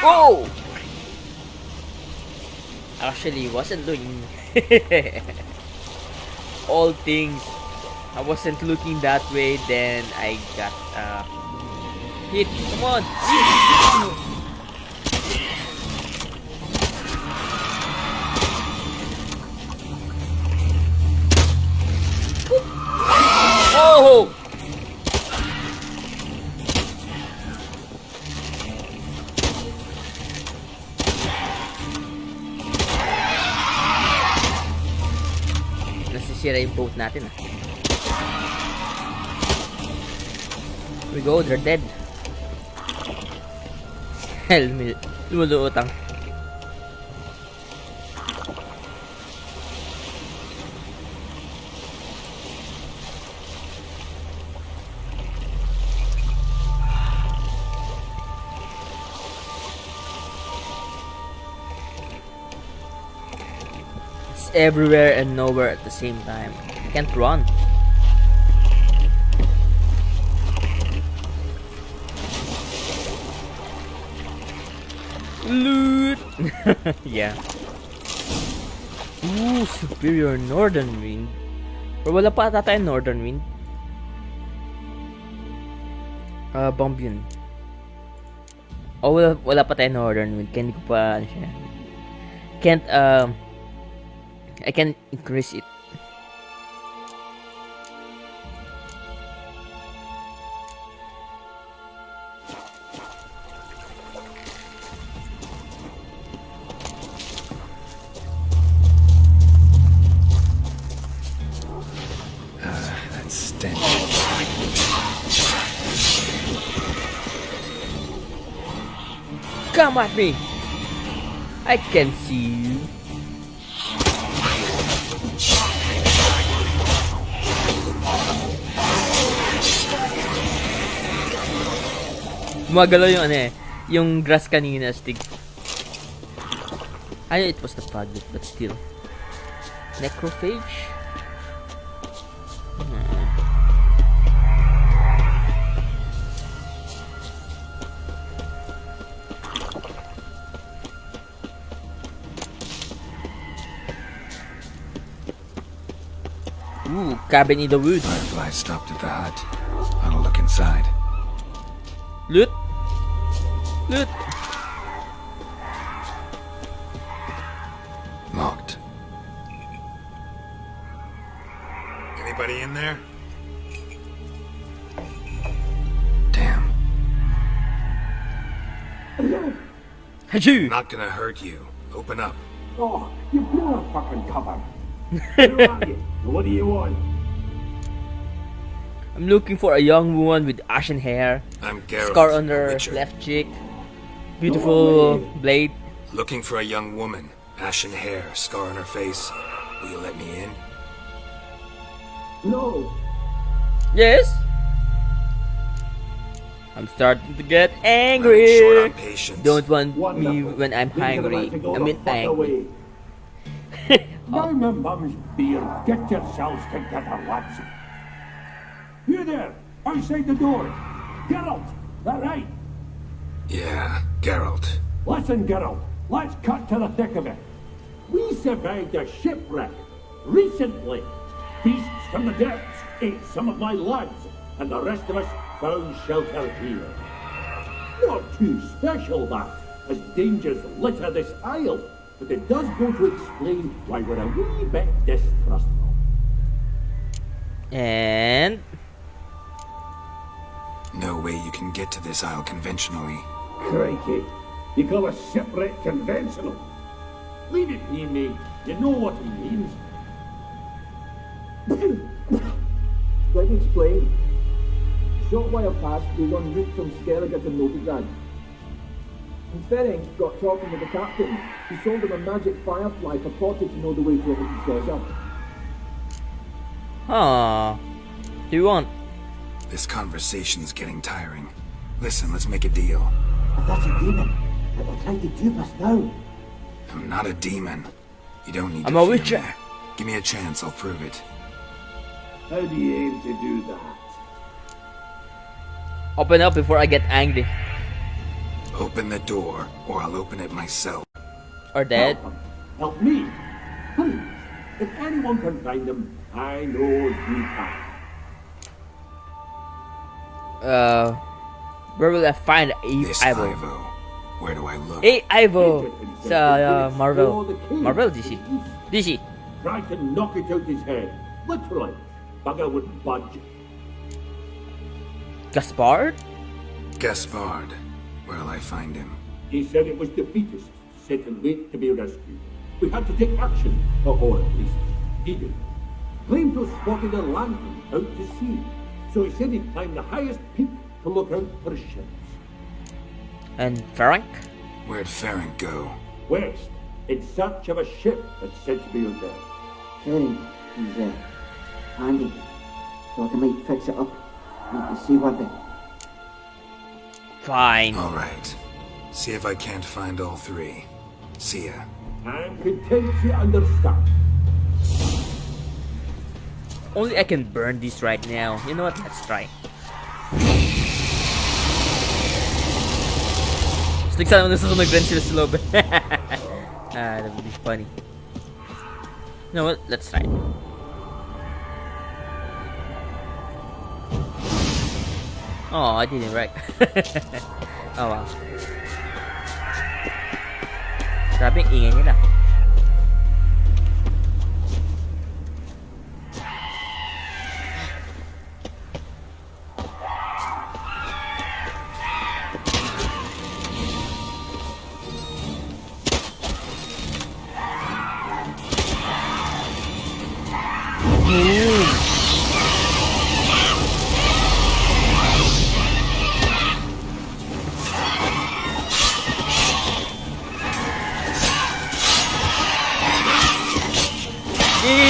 Oh! Actually, wasn't looking. All things. I wasn't looking that way. Then I got hit. Come on. Oh! Nasisira yung boat natin ah. We go, they're dead. Hell, lumuluutang. It's everywhere and nowhere at the same time. I can't run. Loot! Yeah. Ooh, superior northern wind. Or wala pa ata tayong northern wind. Bomb yun. Oh, wala pa tayong northern wind. Kaya hindi ko pa, ano siya. I can't increase it. Come at me! I can see you. Magalaw yung ano eh, yung grass kanina, Stig. I know it was the fog, but still. Necrophage? Ooh, cabin in the woods. Firefly stopped at the hut. I'll look inside. Loot? Loot! Locked. Anybody in there? Damn. Achoo! Not gonna hurt you. Open up. Oh, you blew a fucking cover. Who are you? What do you want? I'm looking for a young woman with ashen hair, I'm Geralt. scar on her Witcher. left cheek, beautiful blade. Looking for a young woman. Ashen hair, scar on her face. Will you let me in? No. Yes? I'm starting to get Running short angry. on patience. Don't want me Wonderful. when I'm Think you're hungry. about to go I the mean fuck angry. away. Now my mum's beer. Get yourselves together, lads. You there, outside the door. Geralt, that right? Yeah, Geralt. Listen, Geralt, let's cut to the thick of it. We survived a shipwreck recently. Beasts from the depths ate some of my lads, and the rest of us found shelter here. Not too special, that, as dangers litter this isle, but it does go to explain why we're a wee bit distrustful. And No way you can get to this isle conventionally. Crikey, you call a shipwreck conventional? Leave it be, mate. You know what he means. Let me explain. A short while past, we were en route from Skellige to Novigrad. And Ferenc got talking with the captain. He sold him a magic firefly purported to know the way to a hidden treasure. huh? Do you want? This conversation's getting tiring. Listen, let's make a deal. But that's a demon. It will try to dupe us now. I'm not a demon. You don't need I'm to a fear witcher. me. Give me a chance, I'll prove it. How do you aim to do that? Open up before I get angry. Open the door, or I'll open it myself. Or dead? Help him. Help me. Please. If anyone can find him, I know you can. Where will I find This Ivo? Ivo. Where do I look? Hey, Ivo! Agent Sa himself Marvel. explore the cave. Marvel, DC. DC. Try to knock it out his head. Literally. Bugger wouldn't budge. Gaspard? Gaspard. Where'll I find him? He said it was defeatist, set and wait to be rescued. We had to take action, or at least he did. Claimed to have spotted a lantern out to sea, so he said he'd climb the highest peak to look out for ships. And Ferenc? Where'd Ferenc go? West, in search of a ship that's said to be out there. Ferenc, he's handy. Thought I might fix it up. Need to see one thing. Fine. Alright. See if I can't find all three. See ya. I'm content you understand. Only I can burn these right now. You know what? Let's try. Stick sana nasusunog rin sila sa loob. That would be funny. You know what? Let's try. Oh, I didn't right. Oh wow. Grabe ang ingay nila.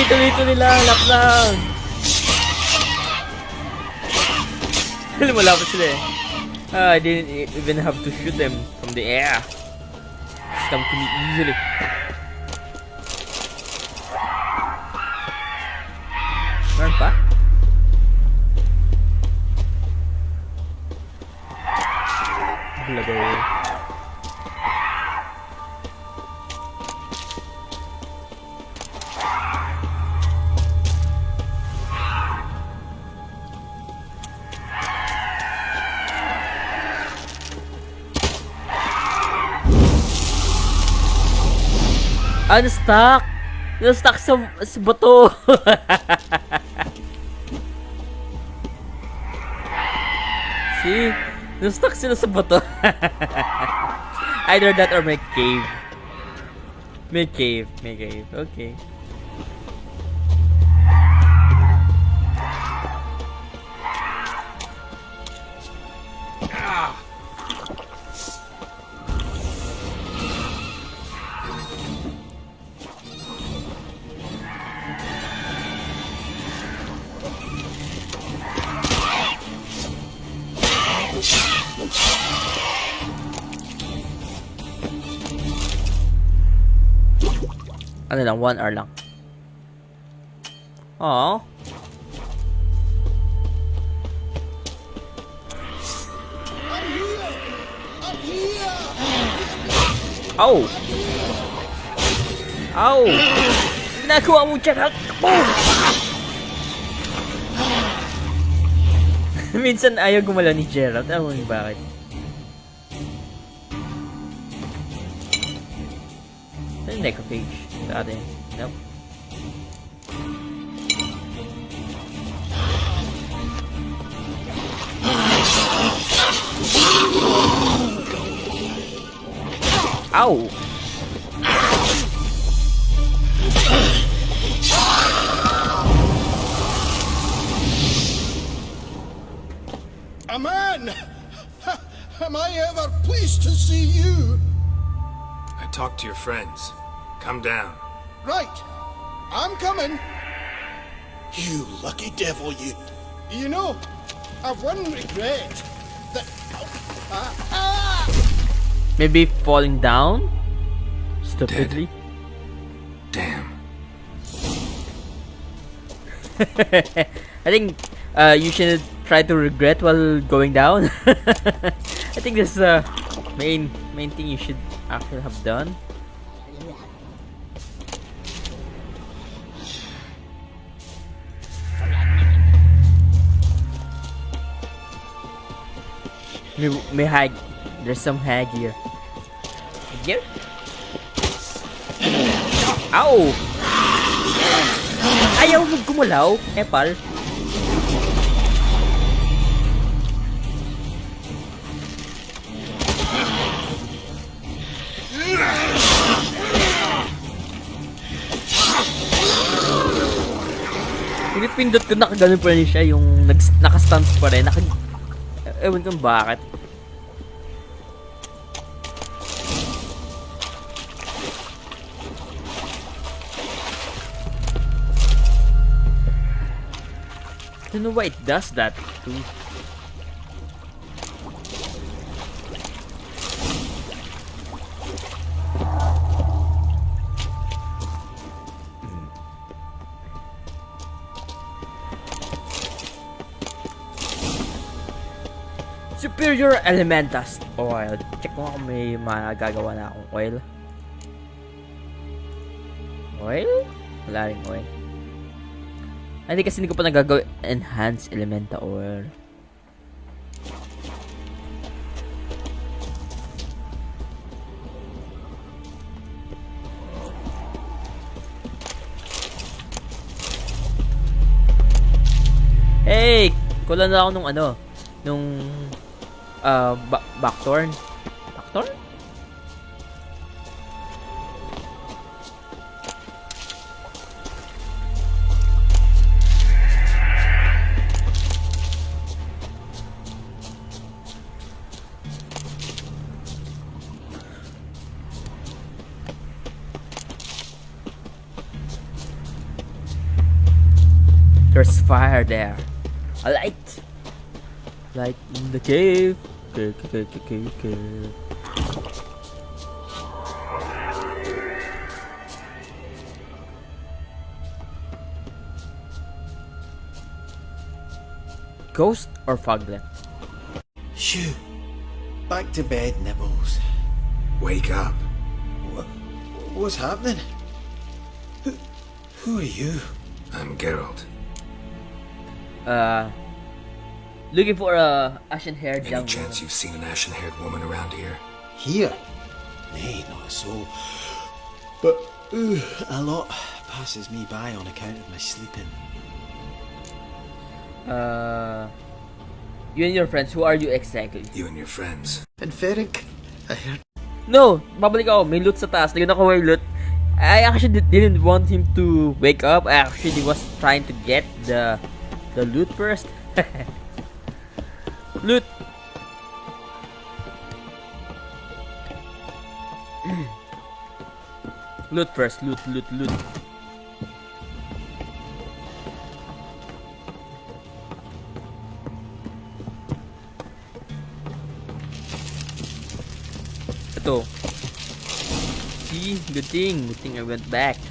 Tuloy-tuloy lang, lap lang. Lumalapat sila eh. I didn't even have to shoot them from the air. Just come to me easily. Meron pa? Blago. Unstuck! Na-stuck sa bato! See? Na-stuck sila sa bato. Either that or my cave. May cave. Okay. Ano lang, 1 hour lang. Aww. Oh! Oh! Ginagawa mo dyan, ha? Boom! Minsan ayaw gumala ni Geralt. Alam mo yung bakit? Ano yung necrophage? Sa atin? Nope. Ow! A man! Am I ever pleased to see you? I talked to your friends. Come down. Right. I'm coming. You lucky devil, you. You know, I've one regret. That... Maybe falling down? Stupidly? Damn. I think you should try to regret while going down. I think this main thing you should actually have done. May hag. There's some hag here. Here? Ow! Ayaw mo gumalaw, Epal. Pinipindot ko, nakaganon pa rin siya, yung nakastance pa rin. Ewan kung bakit. I don't know why it does that too. Superior Elementas Oil. Check mo kung may magagawa na akong oil. Oil? Wala rin oil. Hindi kasi hindi ko pa nagagawa Enhanced Elementa Oil. Hey! Kulang na ako nung ano. Nung Backthorn. Backthorn? There's fire there. A light. Light in the cave. Cave. Ghost or Foglet? Shoo. Back to bed, Nibbles. Wake up. What's happening? Who are you? I'm Geralt. Looking for a ashen-haired Any young chance woman. you've seen an ashen-haired woman around here? Here? Nay, not a soul. But a lot passes me by on account of my sleeping. You and your friends, who are you exactly? You and your friends. And Ferric, I heard. No, babalik ako. May loot sa taas. Hindi ko nakuha yung loot. I actually didn't want him to wake up. I actually was trying to get the loot first. Loot. Loot first. Loot. Ito. See, good thing I went back.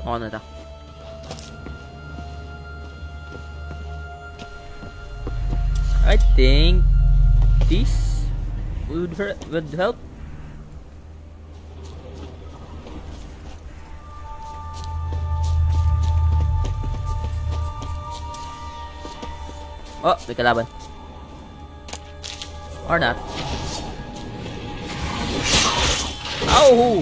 Oo na ta. I think this would help. Oh, may kalaban. Or not. Ow!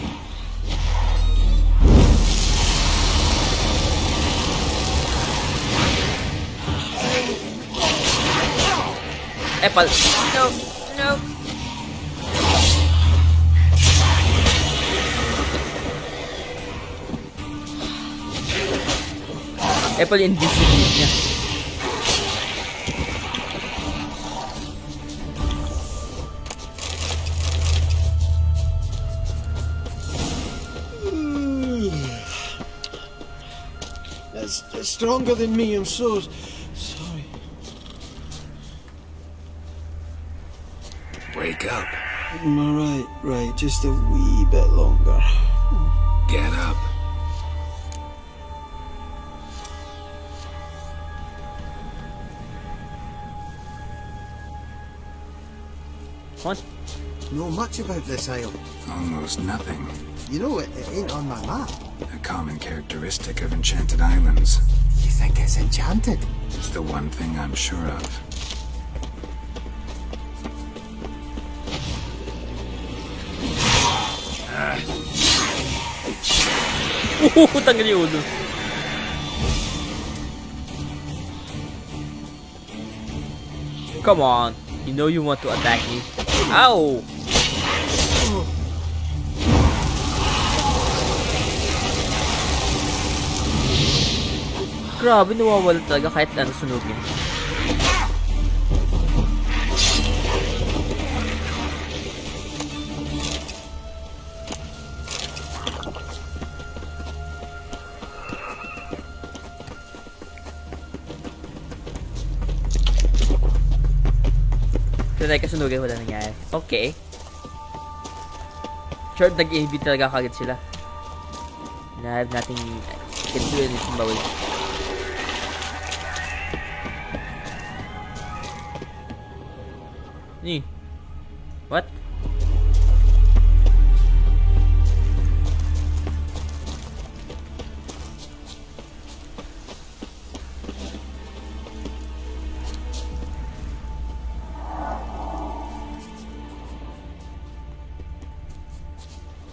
Apple. No. Apple invisible niya. It's stronger than me, I'm so sorry. Wake up. Right. Just a wee bit longer. Get up. What? Know much about this isle. Almost nothing. You know, it ain't on my map. A common characteristic of enchanted islands. You think it's enchanted? It's the one thing I'm sure of. Tanggal yung ulo. Come on. You know you want to attack me. Ow! Grabe, nawawala talaga kahit ano sunugin. Tinry ka sunugin, wala nangyari. Okay. Sure, nag-AB talaga kagad sila. Na have nothing can do anything about it. Ni. What?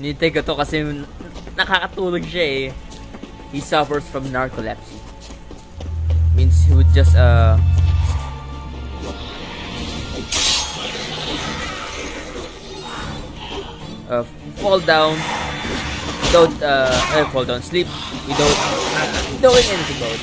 Nitay ko to kasi nakakatulog siya eh. He suffers from narcolepsy. Means he would just fall down without fall down, sleep without doing anything about it.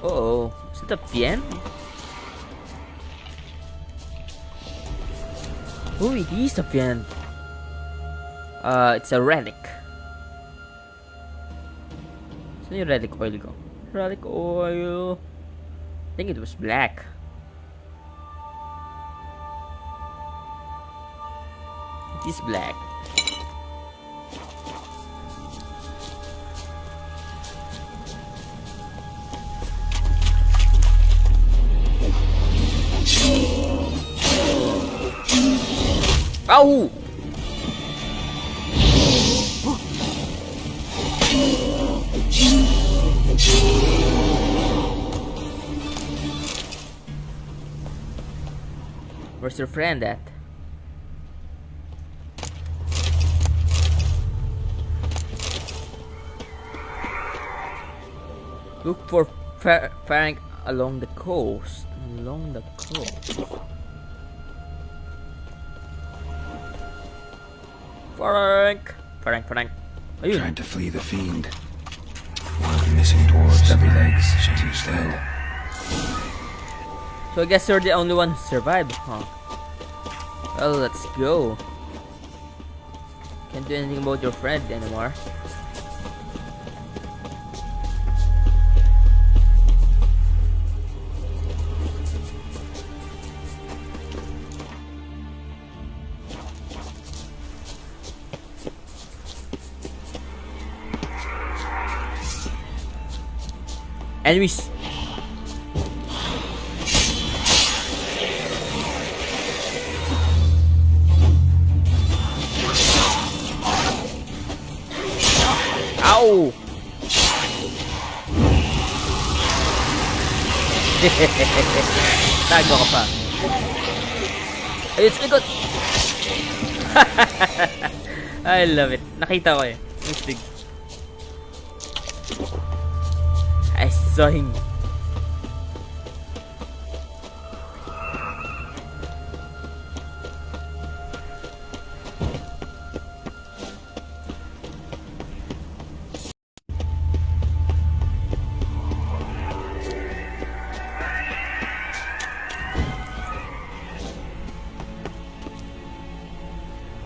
Uh-oh, is it a pen? Oh, it is a pen. It's a relic. Saan yung relic oil ko? Relic oil. I think it was black. It is black. Ow! Where's your friend at? Look for Frank along the coast. Along the coast. Frank. Ayun. Tried to flee the fiend. One of the missing dwarves, stubby legs, too slow. So I guess you're the only one who survived, huh? Well, let's go. Can't do anything about your friend anymore. Enemies. Ow! Tago ka pa. Ay, it's good. I love it. Nakita ko eh. It's big. I saw him.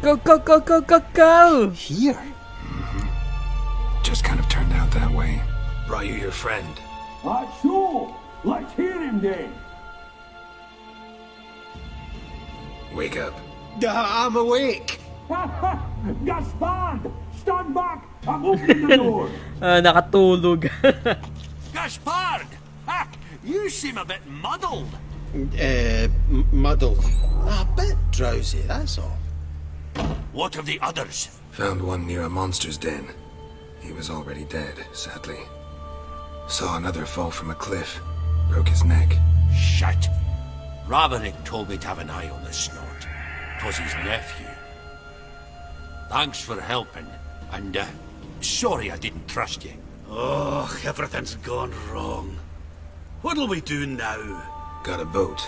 Go, go, go, go, go, go! Here? Just kind of turned out that way. Brought you your friend. So, let's hear him then. Wake up. I'm awake. Gaspard! Stand back! I'm opening the door! Nakatulog. Gaspard! Ha! You seem a bit muddled. Muddled. A bit drowsy, that's all. What of the others? Found one near a monster's den. He was already dead, sadly. Saw another fall from a cliff. Broke his neck. Shit. Raverick told me to have an eye on the snort. 'Twas his nephew. Thanks for helping, and sorry I didn't trust you. Oh, everything's gone wrong. What'll we do now? Got a boat.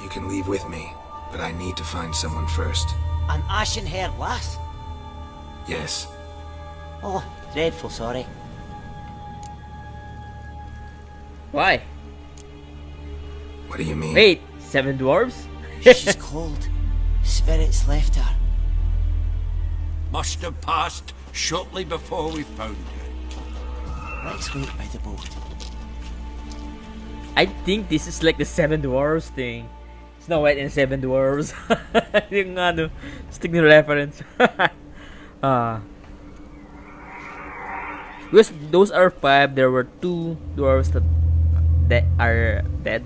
You can leave with me, but I need to find someone first. An ashen-haired lass? Yes. Oh, dreadful sorry. Why? What do you mean? Wait, 7 dwarves? She's cold. Spirits left her. Must have passed shortly before we found her. Let's wait by the boat. I think this is like the 7 dwarves thing. Snow White and 7 dwarves. Yung ano, stick na reference. Because those are 5, there were 2 dwarves that are dead.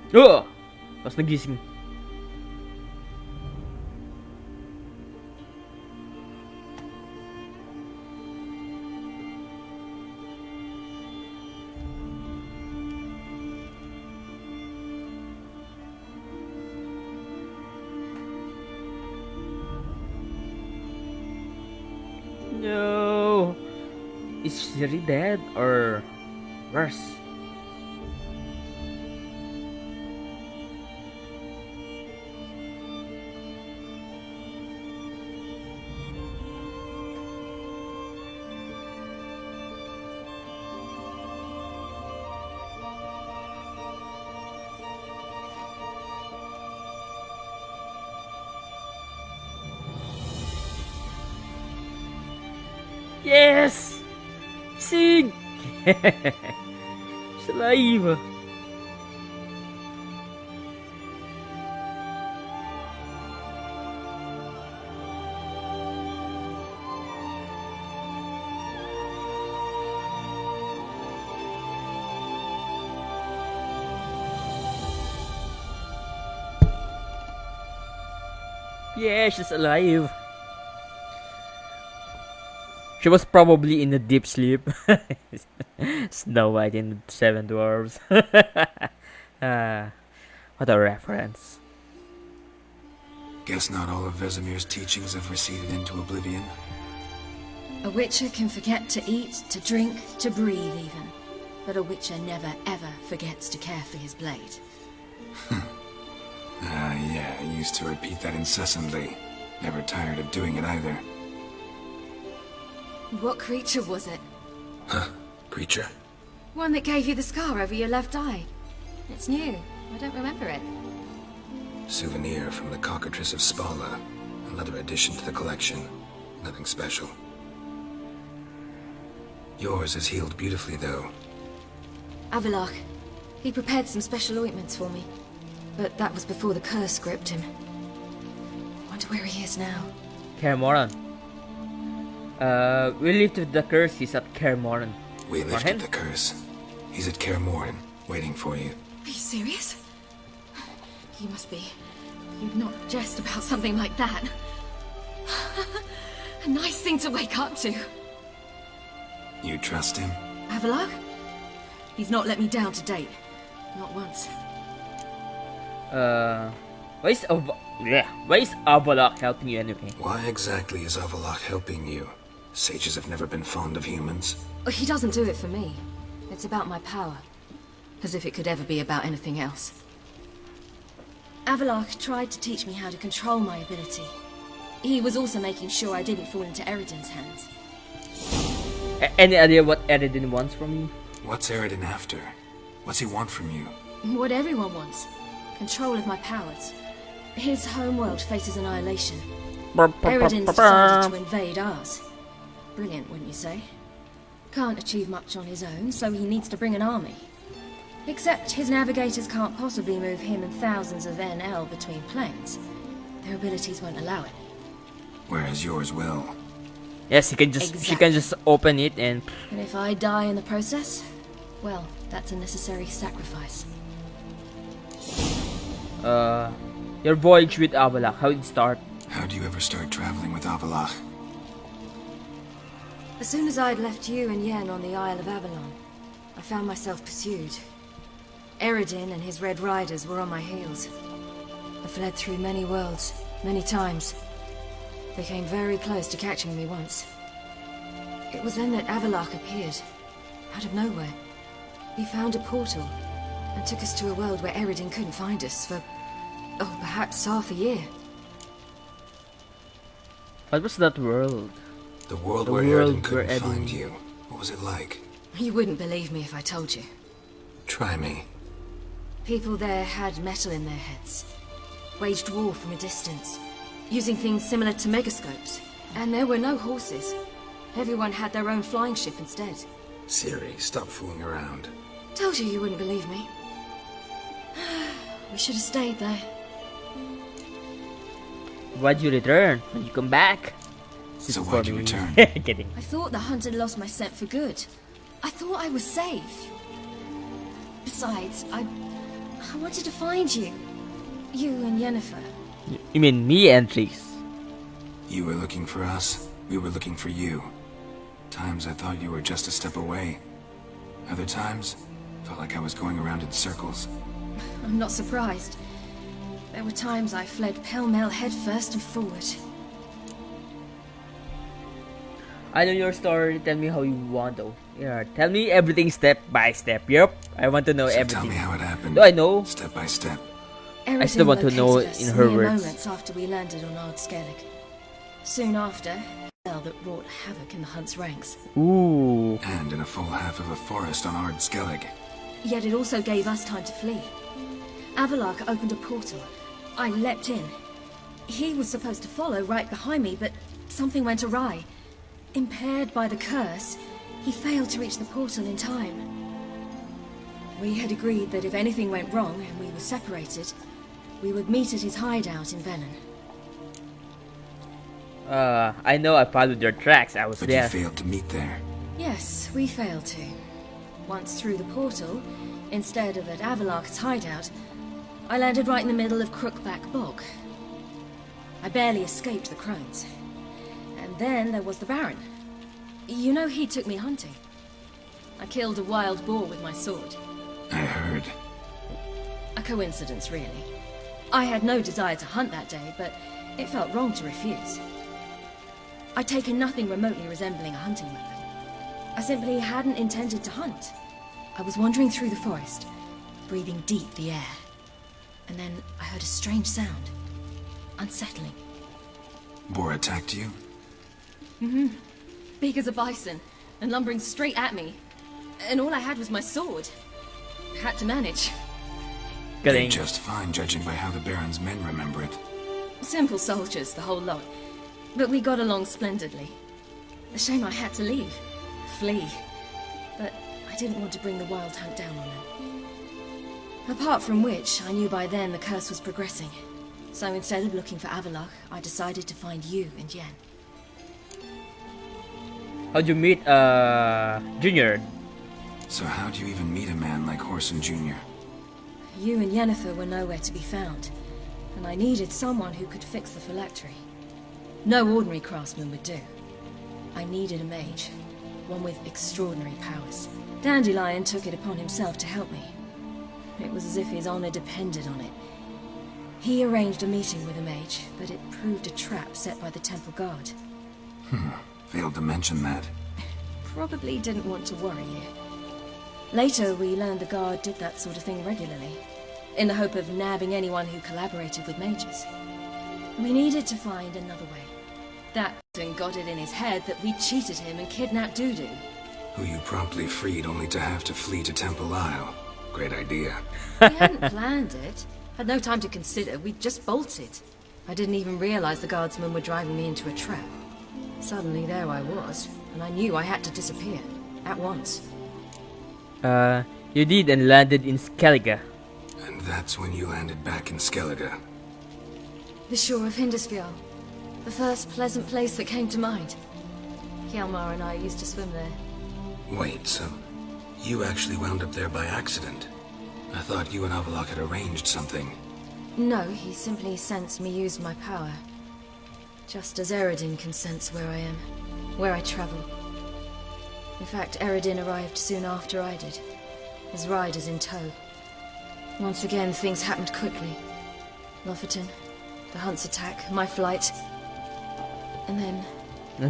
Oh! Tapos nagising. No! Is Siri dead or worse? Yes! Sing! She's alive! Yeah, she's alive. She was probably in a deep sleep. Snow White and 7 dwarves. What a reference. Guess not all of Vesemir's teachings have receded into oblivion. A witcher can forget to eat, to drink, to breathe even. But a witcher never ever forgets to care for his blade. Yeah, I used to repeat that incessantly. Never tired of doing it either. What creature was it? Creature? One that gave you the scar over your left eye. It's new. I don't remember it. Souvenir from the Cockatrice of Spala. Another addition to the collection. Nothing special. Yours is healed beautifully, though. Avalok. He prepared some special ointments for me. But that was before the curse gripped him. Wonder where he is now. Kaer Morhen. We lifted the curse, he's at Kaer Morhen. We lifted the curse. He's at Kaer Morhen, waiting for you. Are you serious? You must be. You'd not jest about something like that. A nice thing to wake up to. You trust him? Avalok? He's not let me down to date. Not once. Why is Avalok helping you anyway? Why exactly is Avalok helping you? Sages have never been fond of humans. He doesn't do it for me. It's about my power. As if it could ever be about anything else. Avalok tried to teach me how to control my ability. He was also making sure I didn't fall into Eridan's hands. Any idea what Eridan wants from you? What's Eridan after? What's he want from you? What everyone wants. Control of my powers. His homeworld faces annihilation. Eridan's decided to invade ours. Brilliant, wouldn't you say? Can't achieve much on his own, so he needs to bring an army. Except his navigators can't possibly move him and thousands of NL between planes. Their abilities won't allow it. Whereas yours will. Yes, he can just she can just open it and And if I die in the process, well, that's a necessary sacrifice. your voyage with Avalok, how did it start? How do you ever start traveling with Avalok? As soon as I'd left you and Yen on the Isle of Avalon, I found myself pursued. Eridan and his Red Riders were on my heels. I fled through many worlds, many times. They came very close to catching me once. It was then that Avalok appeared, out of nowhere. He found a portal, and took us to a world where Eridan couldn't find us for, perhaps half a year. What was that world? The world The where world Eridan where couldn't find Eridan- you. What was it like? You wouldn't believe me if I told you. Try me. People there had metal in their heads, waged war from a distance, using things similar to megascopes. And there were no horses. Everyone had their own flying ship instead. Siri, stop fooling around. Told you wouldn't believe me. We should have stayed there. Why'd you return? When you come back? So why'd you return? Kidding. I thought the hunt had lost my scent for good. I thought I was safe. Besides, I wanted to find you. You and Yennefer. You mean me and Tris? You were looking for us. We were looking for you. Times I thought you were just a step away. Other times, felt like I was going around in circles. I'm not surprised. There were times I fled pell-mell headfirst and forward. I know your story. Tell me how you want to. Yeah, tell me everything step by step. Yep, I want to know So everything. tell me how it happened. No, I know. Step by step. I still want to know located us in her mere words. moments after we landed on Ard Skellig. Soon after, that wrought havoc in the hunt's ranks. Ooh. And in a full half of a forest on Ard Skellig. Yet it also gave us time to flee. Avalok opened a portal. I leapt in. He was supposed to follow right behind me, but something went awry. Impaired by the curse, he failed to reach the portal in time. We had agreed that if anything went wrong and we were separated, we would meet at his hideout in Venom. I know I followed your tracks. I was But there. you failed to meet there. Yes, we failed to. Once through the portal, instead of at Avalok's hideout, I landed right in the middle of Crookback Bog. I barely escaped the crones. And then there was the Baron. You know, he took me hunting. I killed a wild boar with my sword. I heard. A coincidence, really. I had no desire to hunt that day, but it felt wrong to refuse. I'd taken nothing remotely resembling a hunting weapon. I simply hadn't intended to hunt. I was wandering through the forest, breathing deep the air. And then I heard a strange sound. Unsettling. Boar attacked you? Big as a bison, and lumbering straight at me. And all I had was my sword. Had to manage. Did Galing. just fine, judging by how the Baron's men remember it. Simple soldiers, the whole lot. But we got along splendidly. A shame I had to leave. Flee. But I didn't want to bring the wild hunt down on them. Apart from which, I knew by then the curse was progressing. So instead of looking for Avalok, I decided to find you and Yen. How'd you meet Junior? So how do you even meet a man like Horson Jr.? You and Yennefer were nowhere to be found, and I needed someone who could fix the phylactery. No ordinary craftsman would do. I needed a mage, one with extraordinary powers. Dandelion took it upon himself to help me. It was as if his honor depended on it. He arranged a meeting with a mage, but it proved a trap set by the temple guard. Failed to mention that. Probably didn't want to worry you. Later, we learned the Guard did that sort of thing regularly, in the hope of nabbing anyone who collaborated with mages. We needed to find another way. That got it in his head that we cheated him and kidnapped Dudu. Who you promptly freed only to have to flee to Temple Isle. Great idea. We hadn't planned it. Had no time to consider. We just bolted. I didn't even realize the guardsmen were driving me into a trap. Suddenly there I was, and I knew I had to disappear. At once. You did and landed in Skellige. And that's when you landed back in Skellige. The shore of Hindisfjall. The first pleasant place that came to mind. Hjalmar and I used to swim there. Wait, so you actually wound up there by accident? I thought you and Avalok had arranged something. No, he simply sensed me use my power. Just as Eredin can sense where I am, where I travel. In fact, Eredin arrived soon after I did, his riders in tow. Once again, things happened quickly. Lofoten, the Hunt's attack, my flight. And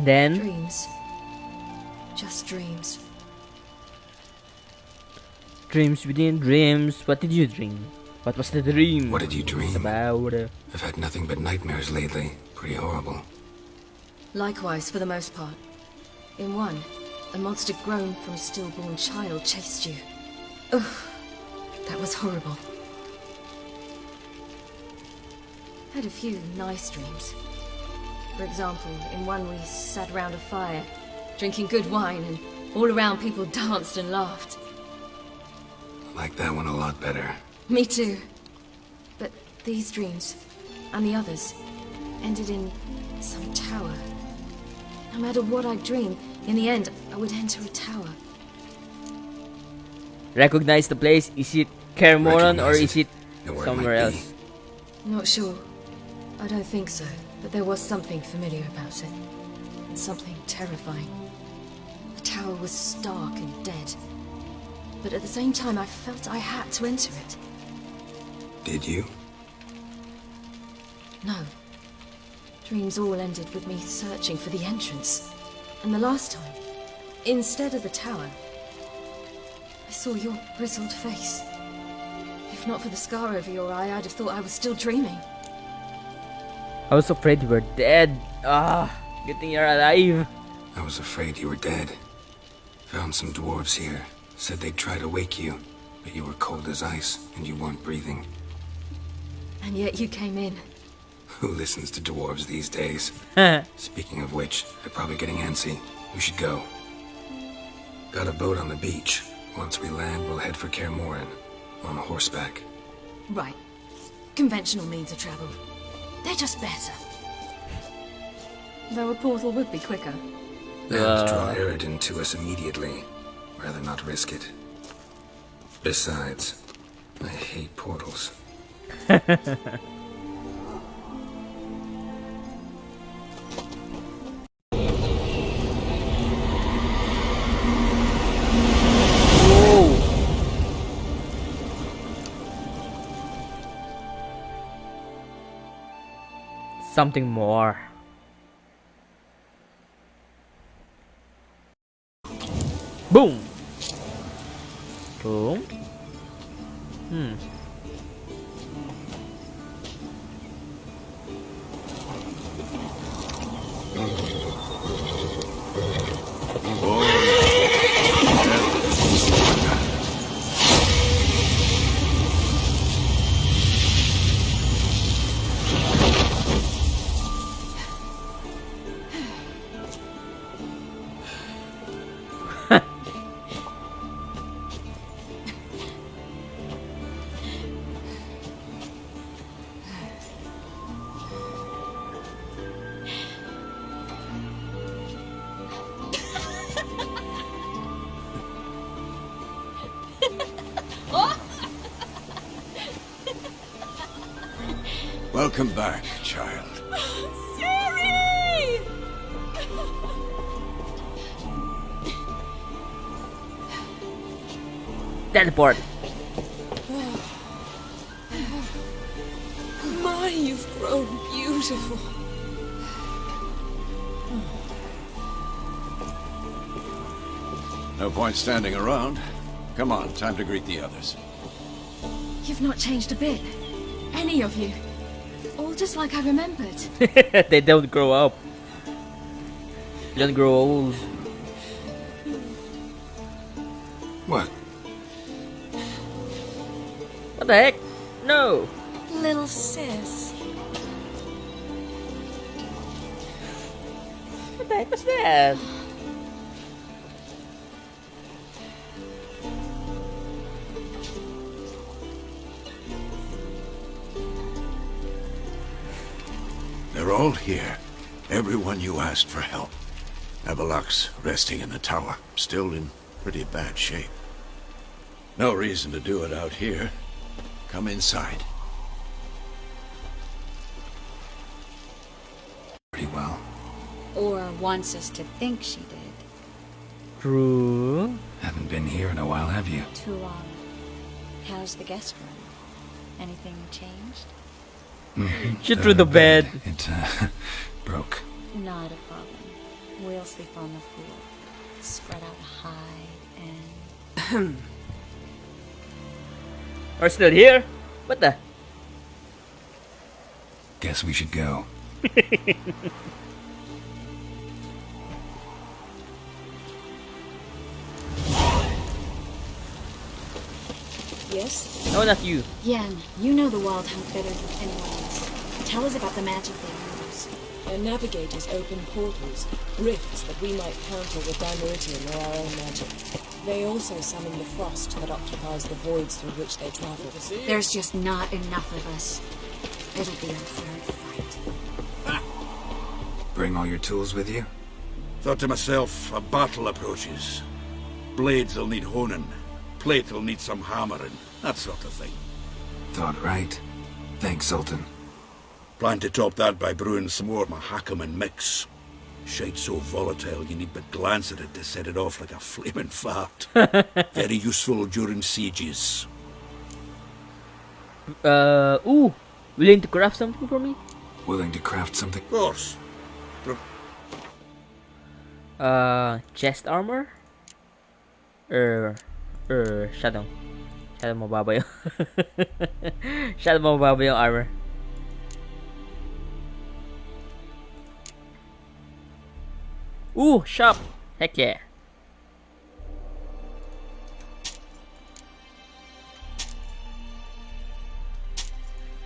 then... dreams. Just dreams. Dreams within dreams. What did you dream? What was the dream? What did you dream? About? I've had nothing but nightmares lately. Pretty horrible. Likewise, for the most part. In one, a monster grown from a stillborn child chased you. Ugh, that was horrible. Had a few nice dreams. For example, in one we sat around a fire, drinking good wine, and all around people danced and laughed. Like that one a lot better. Me too. But these dreams, and the others, ended in some tower. No matter what I dreamed, in the end, I would enter a tower. Recognize the place? Is it Kaer Morhen or is it Know where it somewhere might be. else? Not sure. I don't think so, but there was something familiar about it. And something terrifying. The tower was stark and dead. But at the same time, I felt I had to enter it. Did you? No. Dreams all ended with me searching for the entrance. And the last time, instead of the tower, I saw your grizzled face. If not for the scar over your eye, I'd have thought I was still dreaming. I was afraid you were dead. Ah, good thing you're alive. I was afraid you were dead. Found some dwarves here. Said they'd try to wake you, but you were cold as ice and you weren't breathing. And yet you came in. Who listens to dwarves these days? Speaking of which, they're probably getting antsy. We should go. Got a boat on the beach. Once we land, we'll head for Kaer Morhen. On horseback. Right. Conventional means of travel. They're just better. Though a portal would be quicker. And draw Eredin to us immediately. Rather not risk it. Besides, I hate portals. Something more. Boom. Boom. Welcome back, child. Sorry! Teleport. My, you've grown beautiful. No point standing around. Come on, time to greet the others. You've not changed a bit. Any of you. All just like I remembered. They don't grow up. They don't grow old. What? What the heck? No! Little sis. What the heck was that? They're all here. Everyone you asked for help. Avalok's resting in the tower, still in pretty bad shape. No reason to do it out here. Come inside. Pretty well. Or wants us to think she did. True. Haven't been here in a while, have you? Too long. How's the guest room? Anything changed? She threw the bed. It broke. Not a problem. We'll sleep on the floor. Spread out high and... Are still here? What the? Guess we should go. Yes? No, not you. Yan, you know the Wild Hunt better than anyone else. Tell us about the magic they use. Their navigators open portals, rifts that we might counter with Dimeritium or our own magic. They also summon the frost that occupies the voids through which they travel. There's just not enough of us. It'll be a hard fight. Bring all your tools with you? Thought to myself, a battle approaches. Blades will need honing. Plate will need some hammering. That sort of thing. Thought right. Thanks, Sultan. Plan to top that by brewing some more Mahakaman mix. Shite so volatile you need but glance at it to set it off like a flaming fart. Very useful during sieges. Ooh, willing to craft something for me? Willing to craft something? Of course. Chest armor? Shadow. Shadow mababa yung Shadow mababa yung armor. Ooh, shop! Heck yeah.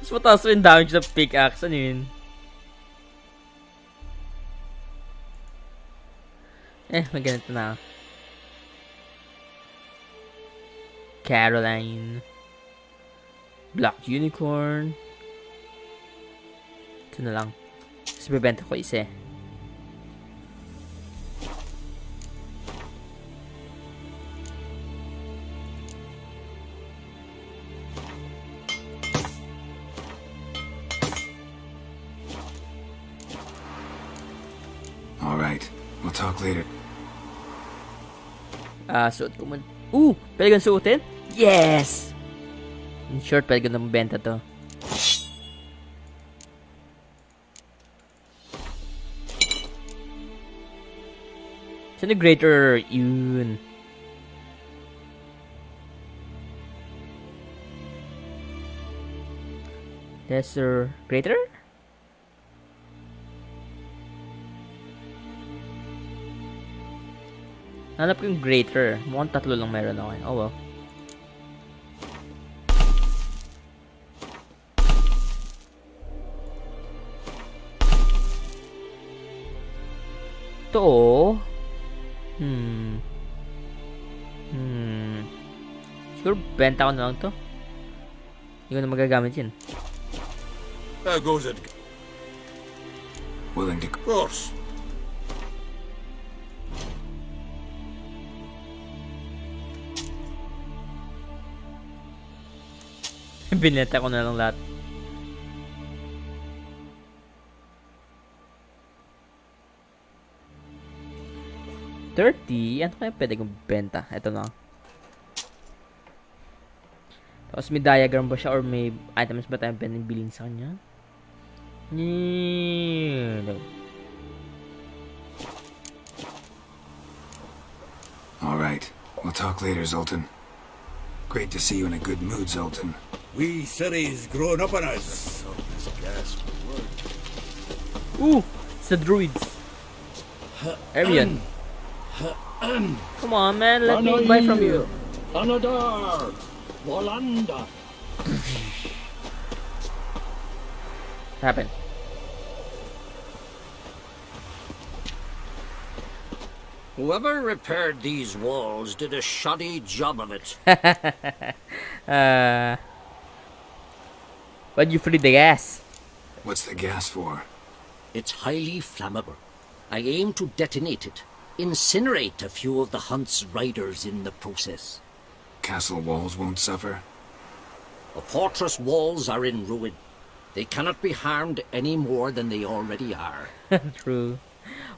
Mas mataas rin damage ng pickaxe. Ano yun? May ganito na. Caroline. Black Unicorn. Ito na lang. Tapos bibenta ko isa. Alright, we'll talk later. Suot ko muna. Ooh! Pwede kong suotin? Yes! In short, pwede ko na mabenta to. Saan yung greater? Yun. Lesser greater? Hanap ko yung greater. Mukhang tatlo lang meron ako. Oh well. Ito. Siguro benta ko na lang to. Hindi ko na magagamit yun. There goes it. Willing to... Of course. Binenta ko na lang lahat. $30? Ano kaya pwede kong benta? Ito na. Tapos may diagram ba siya or may items ba tayong pwedeng bilhin sa kanya? No. All right. We'll talk later, Zoltan. Great to see you in a good mood, Zoltan. We Surrey's grown up on us. Ooh, it's the druids. Arian. Come on, man, let me buy from you. Anadar! Volanda! Happen. Whoever repaired these walls did a shoddy job of it. Why'd you free the gas? What's the gas for? It's highly flammable. I aim to detonate it. Incinerate a few of the hunt's riders in the process. Castle walls won't suffer? The fortress walls are in ruin. They cannot be harmed any more than they already are. True.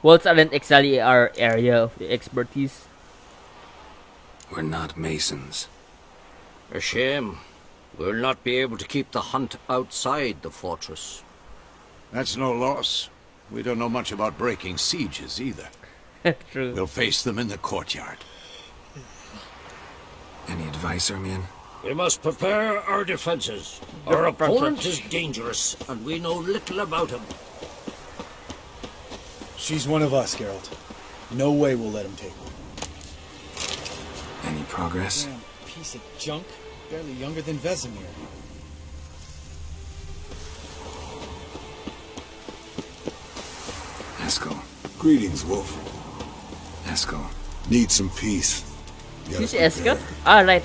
Walls aren't exactly our area of expertise. We're not masons. A shame. We'll not be able to keep the hunt outside the fortress. That's no loss. We don't know much about breaking sieges either. True. We'll face them in the courtyard. Any advice, Ermion? We must prepare our defenses. Our opponent is dangerous, and we know little about him. She's one of us, Geralt. No way we'll let him take her. Any progress? Damn piece of junk. Barely younger than Vesemir. Eskel. Greetings, Wolf. Eskel. Need some peace. Who's Eskel? Ah, right.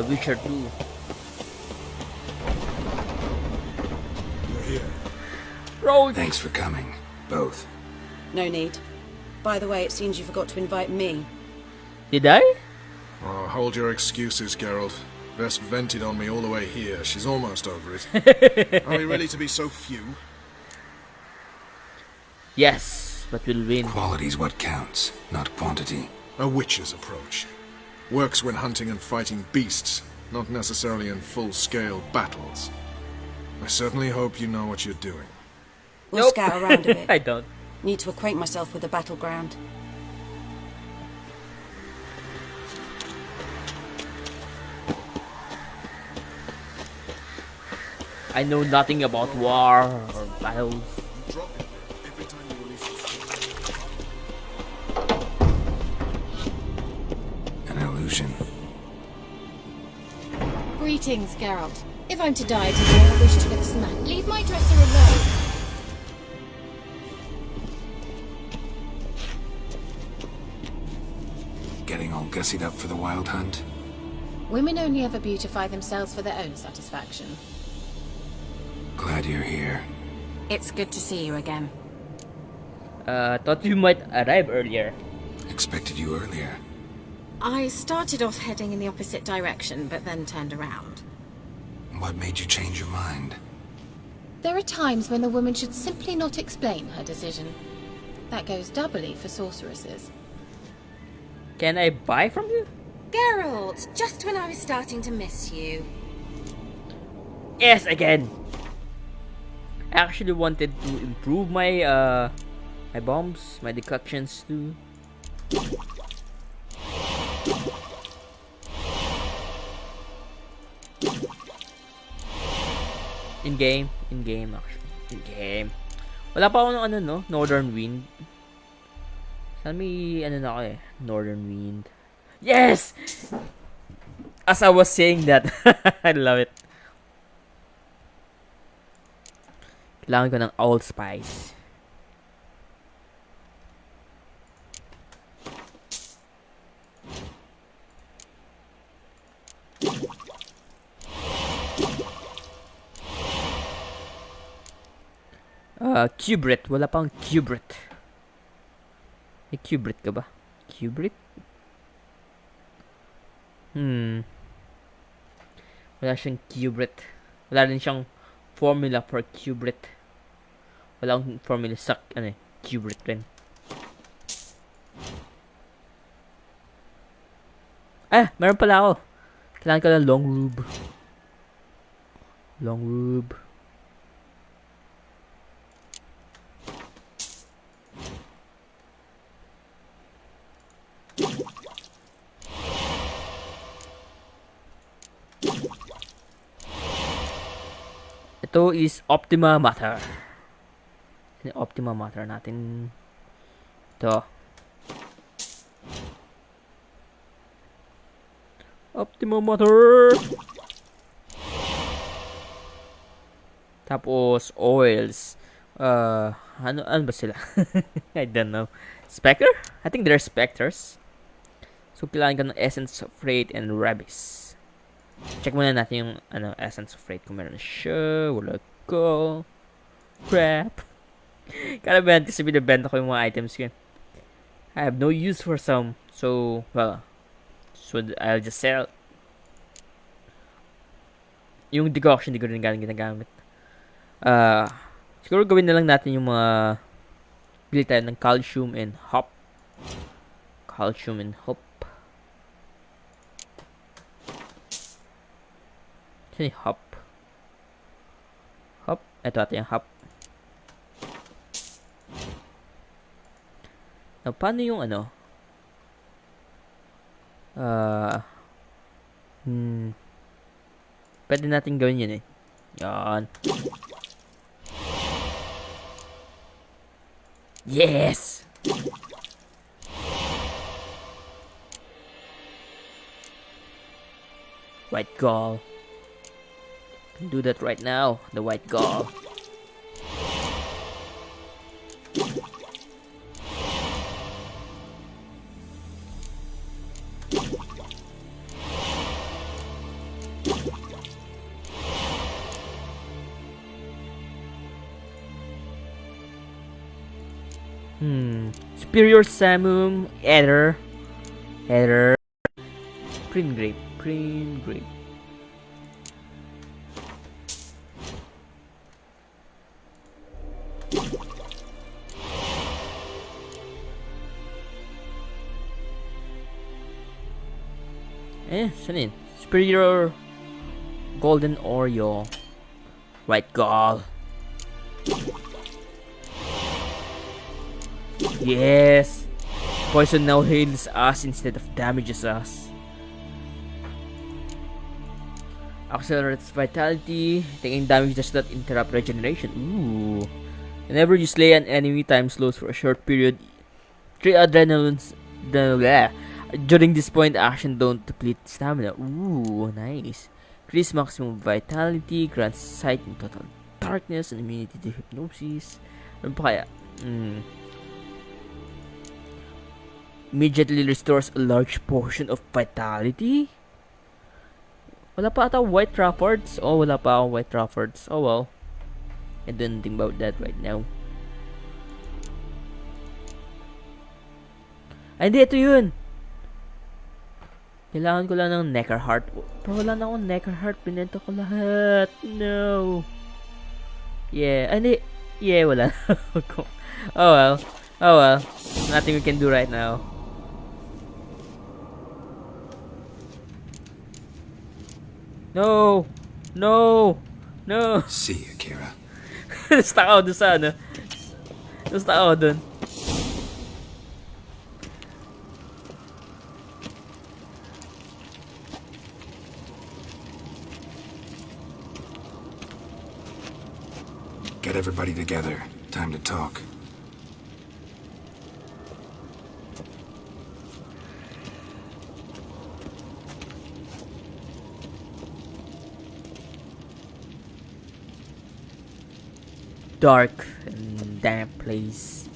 Witcher 2. You're here. Roll. Thanks for coming, both. No need. By the way, it seems you forgot to invite me. Did I? Oh, hold your excuses, Geralt. Vess vented on me all the way here. She's almost over it. Are we really to be so few? Yes, but we'll win. Quality's what counts, not quantity. A witch's approach. Works when hunting and fighting beasts, not necessarily in full-scale battles. I certainly hope you know what you're doing. We'll scout around a bit. I don't. Need to acquaint myself with the battleground. I know nothing about war or battles. An illusion. Greetings, Geralt. If I'm to die today, I wish to look smart. Leave my dresser alone. Getting all gussied up for the wild hunt? Women only ever beautify themselves for their own satisfaction. Glad you're here. It's good to see you again. Thought you might arrive earlier. Expected you earlier. I started off heading in the opposite direction, but then turned around. What made you change your mind? There are times when a woman should simply not explain her decision. That goes doubly for sorceresses. Can I buy from you? Geralt, just when I was starting to miss you. Yes, again. I actually wanted to improve my my bombs, my decoctions too. In game actually. In game. Wala pa ako ng ano no, Northern Wind. Saan may ano na ako eh, Northern Wind. Yes! As I was saying that, I love it. Kailangan ko ng allspice. Cubrit. Wala pang Cubrit. May Cubrit ka ba? Cubrit? Wala siyang Cubrit. Wala rin siyang formula for Cubrit. Wala akong formula sa Cubrit rin. Meron pala ako. Kailangan ko ng long robe. Long robe. Ito is Optima Mater. Optima Mater natin. Ito. Optima Mater. Tapos, oils. Ano ba sila? I don't know. Spectre? I think they're specters. So, kailangan ka ng Essence of Freight and Rabies. Check muna natin yung Essence of Freight kung meron siya. Wala ko. Crap. Kala ba yan kasi binibenta ko yung mga items ko. I have no use for some. So, well. So, I'll just sell. Yung decoction, di ko rin ginagamit. Siguro gawin na lang natin yung mga bili tayo ng calcium and hop. Calcium and hop. Saan yung hop? Hop? Ito ata yung hop. Now, paano yung pwede natin gawin yun eh. Yan. Yes! White gall. Can do that right now. The white gall. Superior Samum, Ether, Preen Grape. Saan yun? Superior Golden Oreo, White Gall. Yes! Poison now heals us instead of damages us. Accelerates vitality. Taking damage does not interrupt regeneration. Ooh. Whenever you slay an enemy, time slows for a short period. 3 adrenalines. During this point, action don't deplete stamina. Ooh, nice. Increase maximum vitality. Grants sight in total darkness and immunity to hypnosis. Ano pa kaya? Immediately restores a large portion of vitality. Wala pa ata White Traffords. Oh, wala pa akong White Traffords. Oh well. I don't think about that right now. Ay, hindi. Ito yun. Kailangan ko lang ng Necker Heart. Pero wala na akong Necker Heart. Pinenta ko lahat. No. Yeah. Ay, hindi. Yeah, wala. Oh well. Oh well. Nothing we can do right now. No! No! No! See you, Kira. Stuck ako dun sa Stuck ako dun. Get everybody together. Time to talk. Dark and damp place.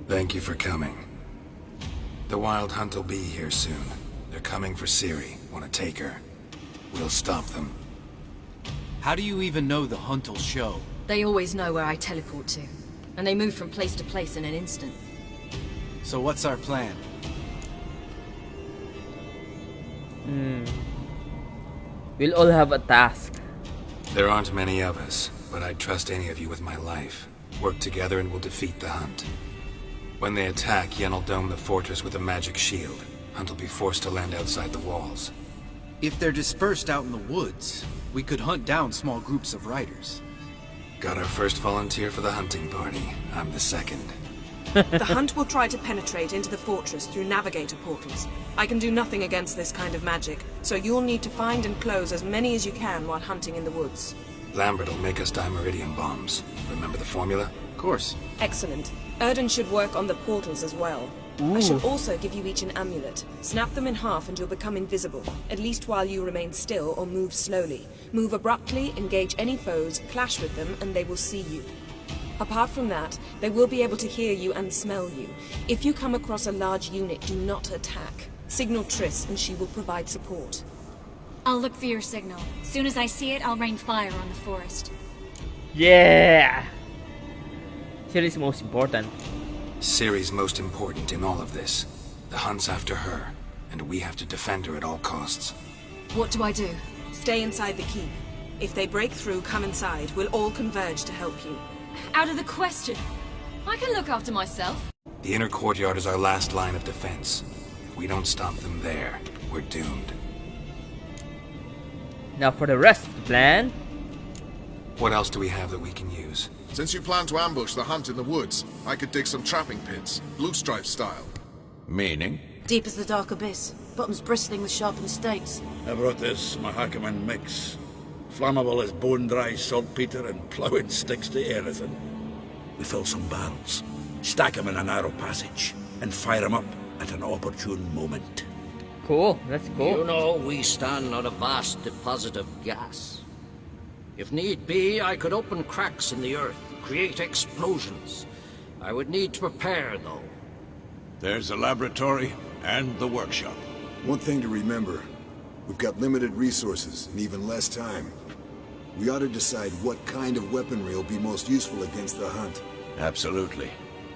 Thank you for coming. The Wild Hunt will be here soon. They're coming for Ciri. Want to take her? We'll stop them. How do you even know the Hunt will show? They always know where I teleport to, and they move from place to place in an instant. So what's our plan? We'll all have a task. There aren't many of us, but I'd trust any of you with my life. Work together and we'll defeat the Hunt. When they attack, Yen will dome the fortress with a magic shield. Hunt will be forced to land outside the walls. If they're dispersed out in the woods, we could hunt down small groups of riders. Got our first volunteer for the hunting party. I'm the second. The hunt will try to penetrate into the fortress through navigator portals. I can do nothing against this kind of magic, so you'll need to find and close as many as you can while hunting in the woods. Lambert will make us dimeridium bombs. Remember the formula? Of course. Excellent. Erden should work on the portals as well. I should also give you each an amulet. Snap them in half and you'll become invisible, at least while you remain still or move slowly. Move abruptly, engage any foes, clash with them, and they will see you. Apart from that, they will be able to hear you and smell you. If you come across a large unit, do not attack. Signal Triss and she will provide support. I'll look for your signal. Soon as I see it, I'll rain fire on the forest. Yeah! Ciri's most important. Ciri's most important in all of this. The hunt's after her, and we have to defend her at all costs. What do I do? Stay inside the keep. If they break through, come inside. We'll all converge to help you. Out of the question. I can look after myself. The inner courtyard is our last line of defense. If we don't stop them there, we're doomed. Now for the rest of the plan. What else do we have that we can use? Since you plan to ambush the hunt in the woods, I could dig some trapping pits, blue stripe style. Meaning? Deep as the dark abyss, bottoms bristling with sharpened stakes. I brought this Mahakaman mix. Flammable as bone-dry saltpeter and ploughing sticks to anything. We fill some barrels, stack them in a narrow passage, and fire them up at an opportune moment. Cool, that's cool. You know, we stand on a vast deposit of gas. If need be, I could open cracks in the earth, create explosions. I would need to prepare, though. There's the laboratory and the workshop. One thing to remember, we've got limited resources and even less time. We ought to decide what kind of weaponry will be most useful against the hunt. Absolutely.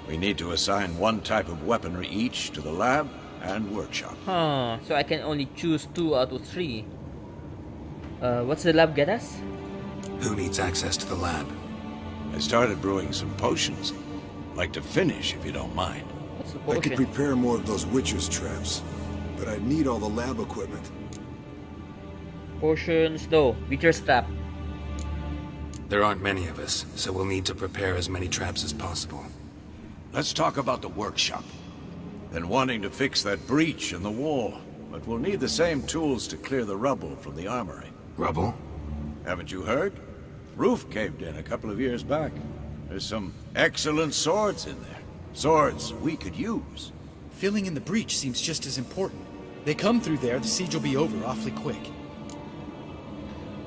We need to assign one type of weaponry each to the lab and workshop. Huh, so I can only choose 2 out of 3. What's the lab get us? Who needs access to the lab? I started brewing some potions. Like to finish, if you don't mind. What's the I potion? could prepare more of those Witcher's traps, but I'd need all the lab equipment. Potions, no. Witcher's trap. There aren't many of us, so we'll need to prepare as many traps as possible. Let's talk about the workshop. Been wanting to fix that breach in the wall, but we'll need the same tools to clear the rubble from the armory. Rubble? Haven't you heard? Roof caved in a couple of years back. There's some excellent swords in there. Swords we could use. Filling in the breach seems just as important. They come through there, the siege will be over awfully quick.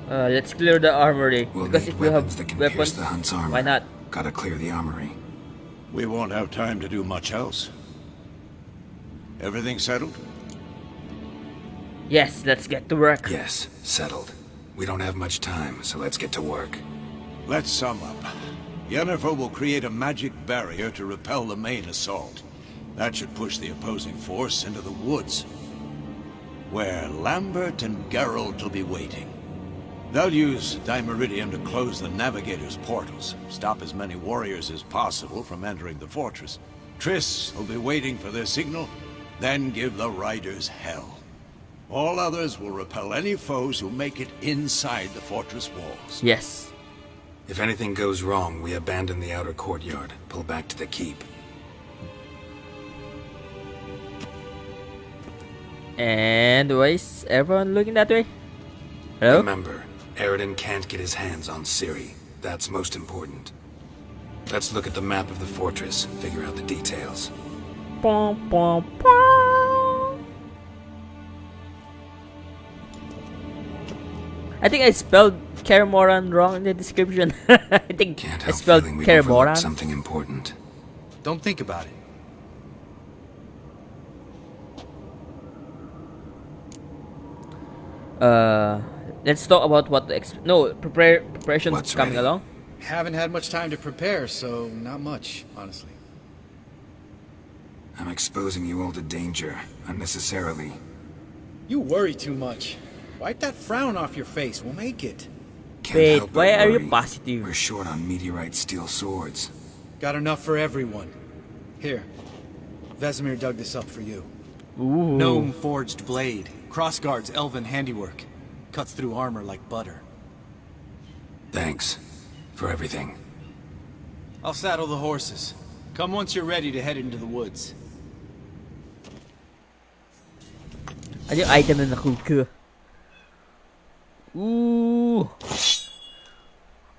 Let's clear the armory. We'll because need if we have weapons that can pierce weapons, the hunt's armor. why not? Gotta clear the armory. We won't have time to do much else. Everything settled? Yes, let's get to work. Yes, settled. We don't have much time, so let's get to work. Let's sum up. Yennefer will create a magic barrier to repel the main assault. That should push the opposing force into the woods, where Lambert and Geralt will be waiting. They'll use Dimeridium to close the Navigator's portals, stop as many warriors as possible from entering the fortress. Triss will be waiting for their signal, then give the riders hell. All others will repel any foes who make it inside the fortress walls. Yes. If anything goes wrong, we abandon the outer courtyard, pull back to the keep. And why is everyone looking that way? Hello? Remember, Eridan can't get his hands on Ciri. That's most important. Let's look at the map of the fortress, figure out the details. Pom, pom, pom. I think I spelled Kaer Morhen wrong in the description. I think Can't I help spelled feeling we've Kaer overlooked Morhen. something important. Don't think about it. Let's talk about what the preparations What's coming ready? along. Haven't had much time to prepare, so not much, honestly. I'm exposing you all to danger, unnecessarily. You worry too much. Wipe that frown off your face, we'll make it. Can't Wait, help but why are you worry. positive? We're short on meteorite steel swords. Got enough for everyone. Here, Vesemir dug this up for you. Ooh. Gnome forged blade. Crossguard's elven handiwork. Cuts through armor like butter. Thanks for everything. I'll saddle the horses. Come once you're ready to head into the woods. Ano yung item na nakuha ko? Ooh.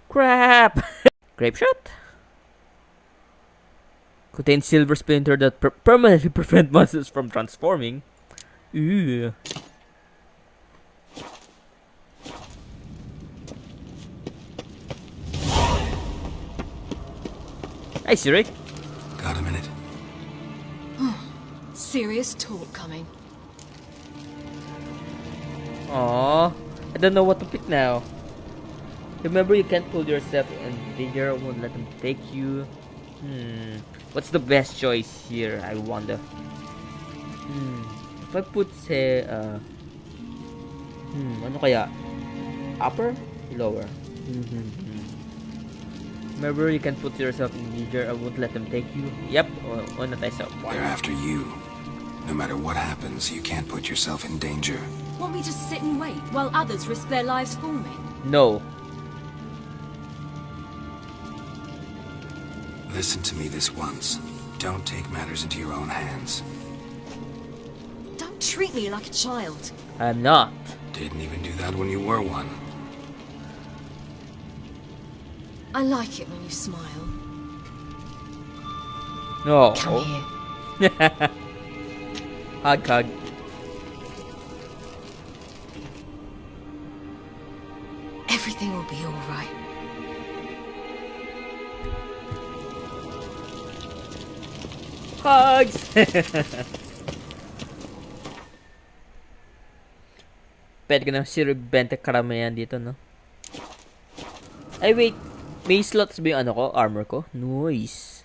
Crap! Grape shot? Contains silver splinter that permanently prevent monsters from transforming. Ooh. Hey, Siri. Got a minute? Serious talk coming. Aww. I don't know what to pick now. Remember, you can't pull yourself in danger. Won't let them take you. What's the best choice here? I wonder. If I put, say, ano kaya? Upper? Lower? Remember, you can put yourself in danger. I won't let them take you. Yep. Una tayo sa one. They're after you. No matter what happens, you can't put yourself in danger. Want me to sit and wait while others risk their lives for me? No. Listen to me this once. Don't take matters into your own hands. Don't treat me like a child. I'm not. Didn't even do that when you were one. I like it when you smile. No. Come here. Hug. Everything will be all right. Hugs! Pwede ko na sirbente karamihan dito, no? Ay, wait. May slots ba yung ano ko? Armor ko? Nice.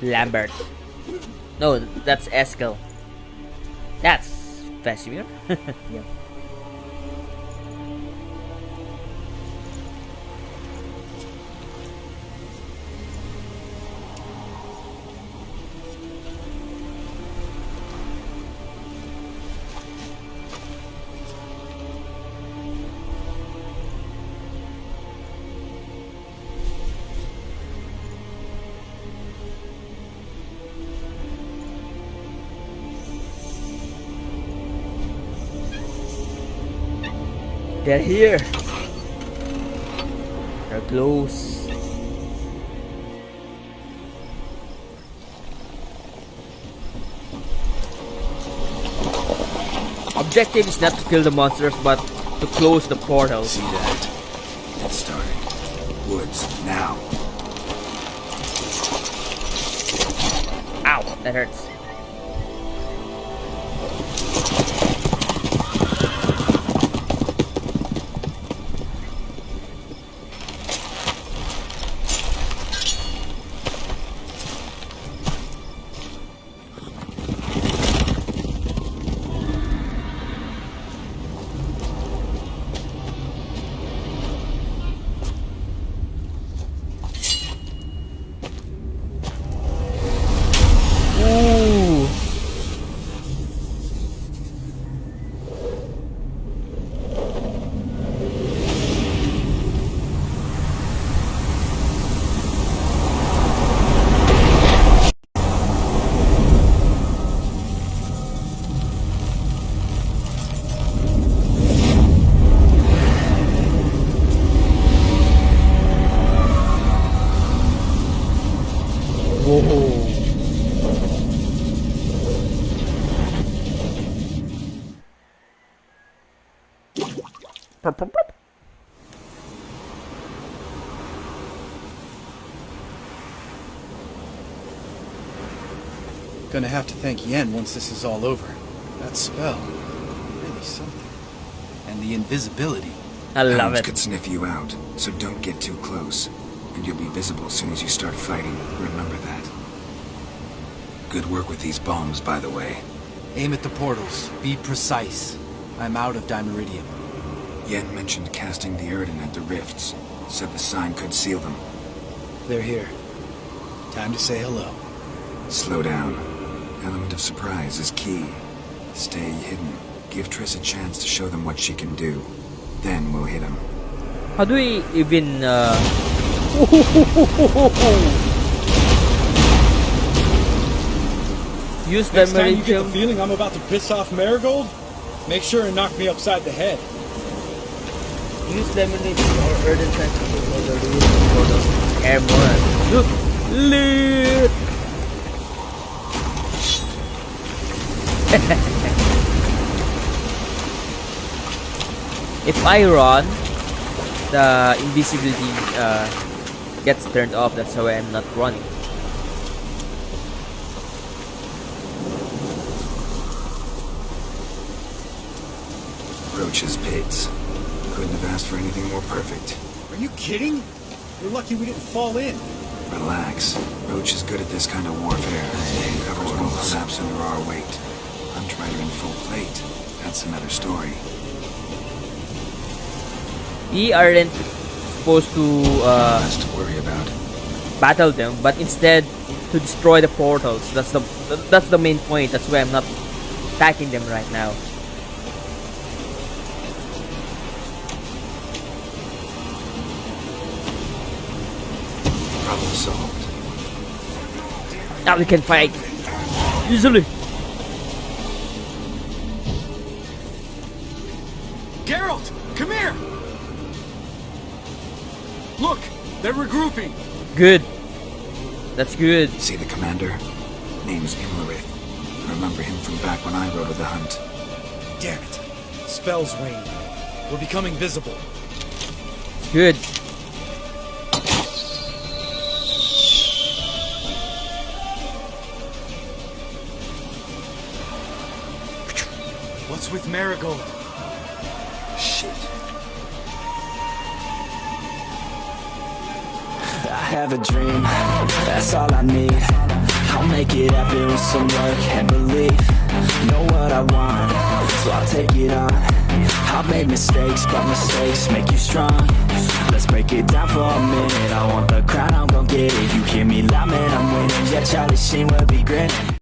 Lambert. No, that's Eskel. That's Vesemir. Yeah. They're here. They're close. Objective is not to kill the monsters, but to close the portal. See that? It's starting. Woods, now. Ow, that hurts. Gonna have to thank Yen once this is all over. That spell, really something. And the invisibility. I love Hounds it. could sniff you out, so don't get too close. And you'll be visible as soon as you start fighting. Remember that. Good work with these bombs, by the way. Aim at the portals. Be precise. I'm out of Dimeridium. Yen mentioned casting the Erden at the rifts. said the sign could seal them. They're here. Time to say hello. Slow down. Element of surprise is key. Stay hidden. Give Triss a chance to show them what she can do. Then we'll hit them. How do we even use the Next time you get Meridium? the feeling I'm about to piss off Marigold, make sure and knock me upside the head. Use Lemonade or Earthen Sensitive for the reason for the Airborne. Look! Lit! If I run, the invisibility gets turned off. That's why I'm not running. Roach's pits. Couldn't have asked for anything more perfect. Are you kidding? We're lucky we didn't fall in. Relax. Roach is good at this kind of warfare. Covers won't collapse under our weight. Hunt Rider in full plate. That's another story. We aren't supposed to Less to worry about. battle them, but instead to destroy the portals. That's the main point. That's why I'm not attacking them right now. Problem solved. Now we can fight easily. Geralt, come here! Look, they're regrouping. Good. That's good. See the commander? Name's Imlerith. Remember him from back when I rode with the hunt. Damn it. Spell's waning. We're becoming visible. Good. What's with Marigold? Shit. I have a dream, that's all I need. I'll make it happen with some work and belief. Know what I want, so I'll take it on. I've made mistakes, but mistakes make you strong. Let's break it down for a minute. I want the crown, I'm gon' get it. You hear me loud, man, I'm winning. Yeah, Charlie Sheen will be grinning.